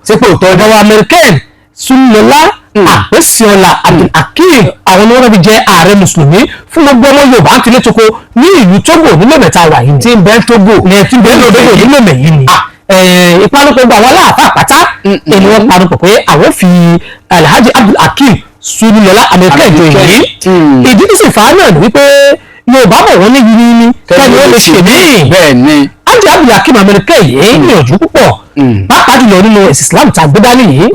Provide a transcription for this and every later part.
ṣé pé òótọ́ ọ̀dọ̀ AMERICAINE Sululọlá Àpèsíọlá Abdul Akeem àwọn ni wọ́n fi jẹ́ ààrẹ mùsùlùmí fún gbogbo ọmọ Yorùbá ń tilé toko ní ìlú Togo nílò mẹ́ta wà yìí tí ń bẹ Togo tí ń bẹ Togo nílò mẹ́yìn ni ìpanupọ̀ gba àwọn aláàfáà pátá èni wọ́n panupọ̀ pé àwọn fi ALH ABDUL AKEEM Sululọlá AMERICAINE tó yìí ìdí tí sì fà á náà ni wípé Yorùbá bọ̀ wọ́n ní yìí ní kẹ́ni ó lè ṣe mí bẹ́ẹ̀ ni ALH ABDUL AKEEM AMERICAINE yìí gbìyànjú púpọ̀ pàápàá jùlọ nínú ẹ̀sìn Islam tá a gbé dání yìí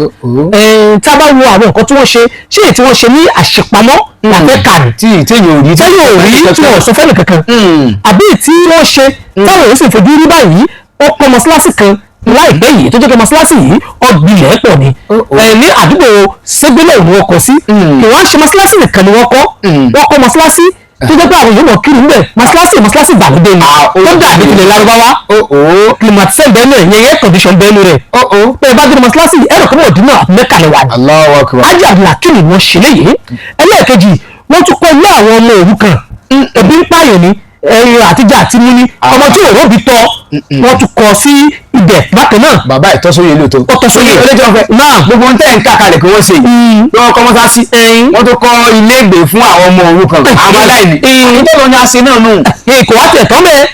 tí a bá wo àwọn nǹkan tí wọ́n ṣe ṣé èyí tí wọ́n ṣe ní àṣepamọ́ làfẹ́ kàní tí yóò rí tí wọ́n sọ fẹ́lẹ̀ kankan àbí tí wọ́n ṣe táwọn èèyàn sì fojú rí báyìí ó pọn mọ́ṣáláṣí kan láìpẹ́ yìí tó jẹ́ pé mọ́ṣáláṣí yìí ọ̀gbìnlẹ̀ pọ̀ ni ní àdúgbò Ségbélé ni wọ́n kọ́ sí kí wọ́n á ṣe mọ́ṣáláṣí nìkan ni wọ́n kọ́ mọ́ṣáláṣí tó jẹ́ pé àwọn èèyàn mọ̀ kiri níbẹ̀ mọ́ṣáláṣí ìgbàlódé ni tó dàbí tilẹ̀ Lárúbáwá climatisẹ́ bẹ́ẹ̀ nù ẹ̀yẹ air condition bẹ́ẹ̀ nù rẹ̀ bẹ́ẹ̀ bá dé mọ́ṣáláṣí ẹ̀rọ kan ọ̀dún náà mẹ́kàlẹ̀ wà ní. Allahu Akbar. ALH ABDUL AKEEM wọ́n ṣe léyìí ẹlẹ́ẹ̀kejì wọ́n tún kọ́ ilé àwọn ọmọ òrukàn ẹbí ń pààyàn ní ẹyin àtijọ́ àti mú ní ọmọ tí òró bi tọ́ wọ́n tún kọ́ sí ibẹ̀ bákan náà. bàbá ìtọ́sóyè lóòótọ́. ọtọ́sóyè Eletiọfẹ náà gbogbo ń tẹ̀ ń kàkàlẹ̀ kí wọ́n ṣe yìí wọ́n kọ́ mọ́sáàsì wọ́n tó kọ́ ilé ìgbé fún àwọn ọmọ òrukàn àwọn aláìní. ìjọba ni a ṣe náà nù. kò wá tẹ̀ tán bẹ́ẹ̀.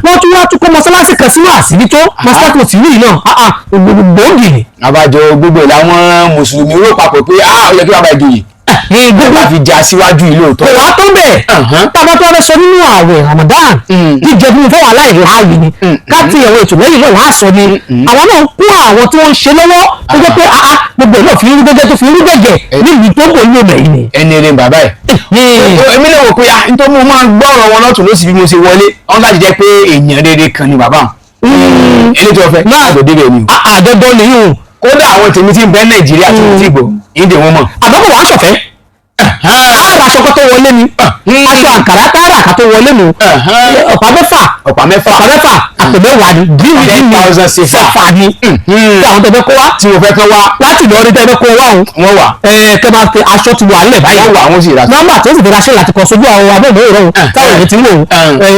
wọ́n tún kọ́ mọ́sálásí kan sínú àṣírí tó mọ́sálásí kò sí rí náà gbòógì ni. àbájọ gbogbo ìlànà mùsùlùmí rò papọ̀ pé ó yẹ kí wọ́n bá ìjòyè gbogbo àfi jà síwájú ìlú òótọ́. kò wá tó bẹ́ẹ̀ tábà tó wá sọ nínú ààwẹ̀ Ramadan jíjẹ fún fọwọ́ aláìláàyè ni káàtì ẹ̀wọ̀n ètò lẹ́yìn náà wọ́n á sọ ni àwọn náà kó àwọn tí wọ́n ń ṣe lọ́wọ́ tó jẹ́ pé gbogbo ẹ̀ náà fi ń gẹ́gẹ́ tó fi ń gẹ́gẹ́ ní ìlú tó ń bọ̀ nínú ẹ̀yìn ni. ẹni eré bàbá ẹ̀. èmi lè wò pé nítorí mo máa ń gbọ́ ọ̀rọ̀ wọn lọ́tún lósì bí mo ṣe wọlé wọ́n bá ti jẹ́ pé èèyàn rere kan ni bàbá Eletiọfẹ náà àgbẹ̀dẹ bẹ̀ ni. àdọ́dọ́ ni yóò. kódà àwọn tèmi ti ń bẹ Nàìjíríà tó ti gbọ́ ìdè wọn mọ̀. àbọ̀bọ̀ wàá ṣọ̀fẹ́ ààrẹ aṣọ kan tó wọlé ni aṣọ àǹkàrá tààrà kan tó wọlé nu ọ̀pá mẹ́fà àpò mẹ́wàá ni $10,000 sèfà ni tí àwọn tẹ̀fẹ́ kó wá tí mo fẹ́ kán wá láti lọ rí tẹ̀fẹ́ kó wá òun wọ́n wà kẹ́ máa fi aṣọ ti wà nílẹ̀ báyìí wọ́n wà wọ́n sì rà nọ́mbà tó sì fi raṣẹ́ láti kọ sójú àwọn abẹ́ẹ̀mọ́ ìrọ̀rùn táwọn èèyàn ti ń wò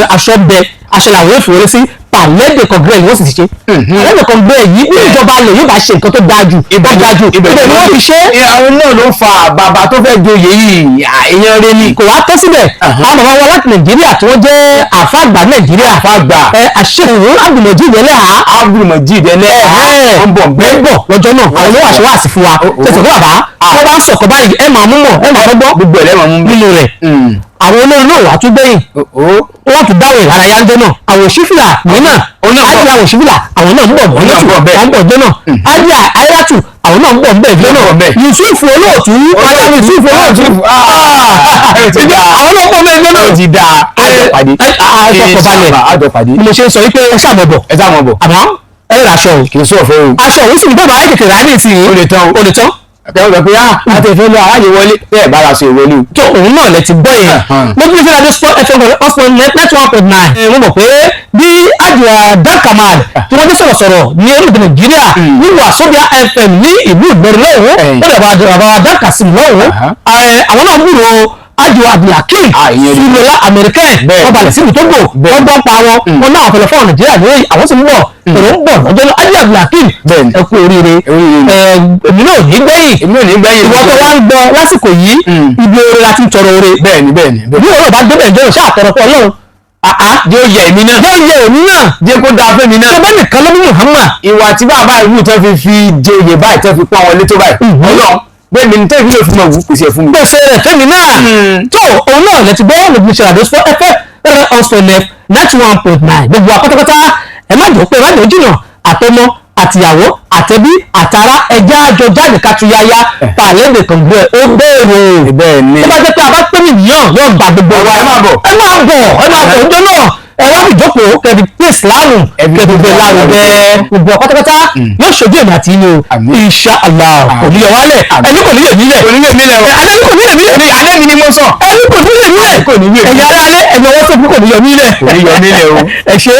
ó aṣọ bẹ aṣọ làwọn èèyàn fòrè sí pàlẹ́dẹ̀ kọ̀ǹgírẹ̀ ni wọ́n sì ti ṣe pàlẹ́dẹ̀ kọ̀ǹgírẹ̀ yìí ní ìjọba lè yóò bá ṣe nǹkan tó dáa jù ibẹ̀ ni wọ́n fi ṣe. àwọn náà ló fa bàbá tó fẹ́ joyè yìí èèyàn rẹ ni. kò wá tó síbẹ̀ àwọn bàbá wa láti Nàìjíríà tí wọ́n jẹ́ àfàgbà Nàìjíríà àṣehùn Abdulmajid Ẹlẹ́hà wọ́n bọ̀ lọ́jọ́ náà àwọn olówó àṣewà sí fún wa tẹ̀sán fún bàbá wọ́n bá ń sọ̀kọ̀ báyìí ẹ̀ máa mú mọ̀ ẹ̀ máa gbọ́ gbogbo ẹ̀ lẹ́wọ̀n mú nínú rẹ̀ àwọn olórin náà wà tún gbẹ̀yìn wọ́n tún dáwọ̀ ìlànà yájọ́ náà àwọn òṣìfìlà nínà ájì àwọn òṣìfìlà àwọn náà ń bọ̀ bọ̀ lọ́tù wọ́n ń bọ̀ jẹ́ náà ájì àyàtù àwọn náà ń bọ̀ bẹ́ẹ̀ jẹ́ náà Yusuf olóòtú ọjà Yusuf olóòtú àwọn náà ń bọ̀ bẹ́ẹ̀ jẹ́ náà. ó ti da àjọpàdé mo ṣe ń sọ wípé ẹ ṣàmọ̀bọ̀ àmọ́ ẹ rà aṣọ o kì í sọ ọ̀fẹ́ o aṣọ òun sì ń bọ̀ máa kékeré á ní ìsìn ó lè tán akẹ́wọ́n sọ pé láti ẹ̀fẹ́ lọ aráyè wọlé bẹ́ẹ̀ bá ra ṣe ìwọlé o. tó òun náà lẹ ti gbọ́ yẹn lójú ìfẹ́ adé sport fm ọ̀sán net 1.9 mo mọ̀ pé bí àjùwà Kamal tí wọ́n dé sọ̀rọ̀sọ̀rọ̀ ní orílẹ̀-èdè Nàìjíríà ní Wazobia FM ní ìlú Ìlọrin lọ́wọ́ ó dẹ̀ bá Kasim lọ́wọ́ àwọn náà ń gbúrò ALH ABDUL AKEEM Sululọlá AMERICAINE wọ́n balẹ̀ sí ìlú Togo wọ́n gbọ́ pa wọn náà fẹlẹ̀ fún Nàìjíríà lórí àwọn sì ń bọ̀ èrò ń bọ̀ lọ́jọ́ náà ALH ABDUL AKEEM ẹ kú oríire èmi náà ní gbẹ̀yìn ìwọ tó wá ń gbọ́ lásìkò yìí ibi oore la ti ń tọrọ oore bẹ́ẹ̀ni bí ọ̀rọ̀ bá débẹ̀ ìjọ ìṣe àtọ̀rọ̀pọ̀ Ọlọ́run yóò yẹ èmi náà jẹ́ kó dáa fẹ́mi náà. ṣé bẹ́ẹ̀ nìkan ló bí Muhammad. ìwà tí bàbá ìlú tó fi jẹ oyè báyìí tó fi pọ́n wọlé tó báyìí Ọlọ́run bẹ́ẹ̀ mi ní tẹ́lifí lè fún mi òwú pèsè fún mi. pèsè rẹ̀ fẹ́mi náà tó òun náà lè ti gbọ́ lóbi ṣe àdó sport fm ọ̀sán net 1.9 gbogbo àpátápátá ẹ má jọ pé ẹ má jọ jìnnà àtọmọ àtìyàwó àtẹbí àtàrà ẹjẹ àjọ jáde kátúyáyá pàlẹ́dẹ̀ kọ̀ǹgbẹ́ ó gbèrò bẹ́ẹ̀ ni. tó bá jẹ́ pé a bá pé nìyàn yóò gba gbogbo wa ẹ máa bọ̀ ọjọ́ náà ẹ wá ìjókòó kẹbi pé ìsìláàmù kẹbi bẹ lárugẹ gbogbo pátápátá yóò ṣojú ẹ̀mí àti inú insha Allah kò ní yẹ wálẹ̀ ẹni kò ní yẹ nílẹ̀ adé kò ní yẹ nílẹ̀ adé mi ni mo sọ ẹni kò ní yẹ nílẹ̀ ẹ̀yà ara alẹ́ ẹ̀mí ọwọ́ tó kú kò ní yẹ nílẹ̀ o ẹ ṣe.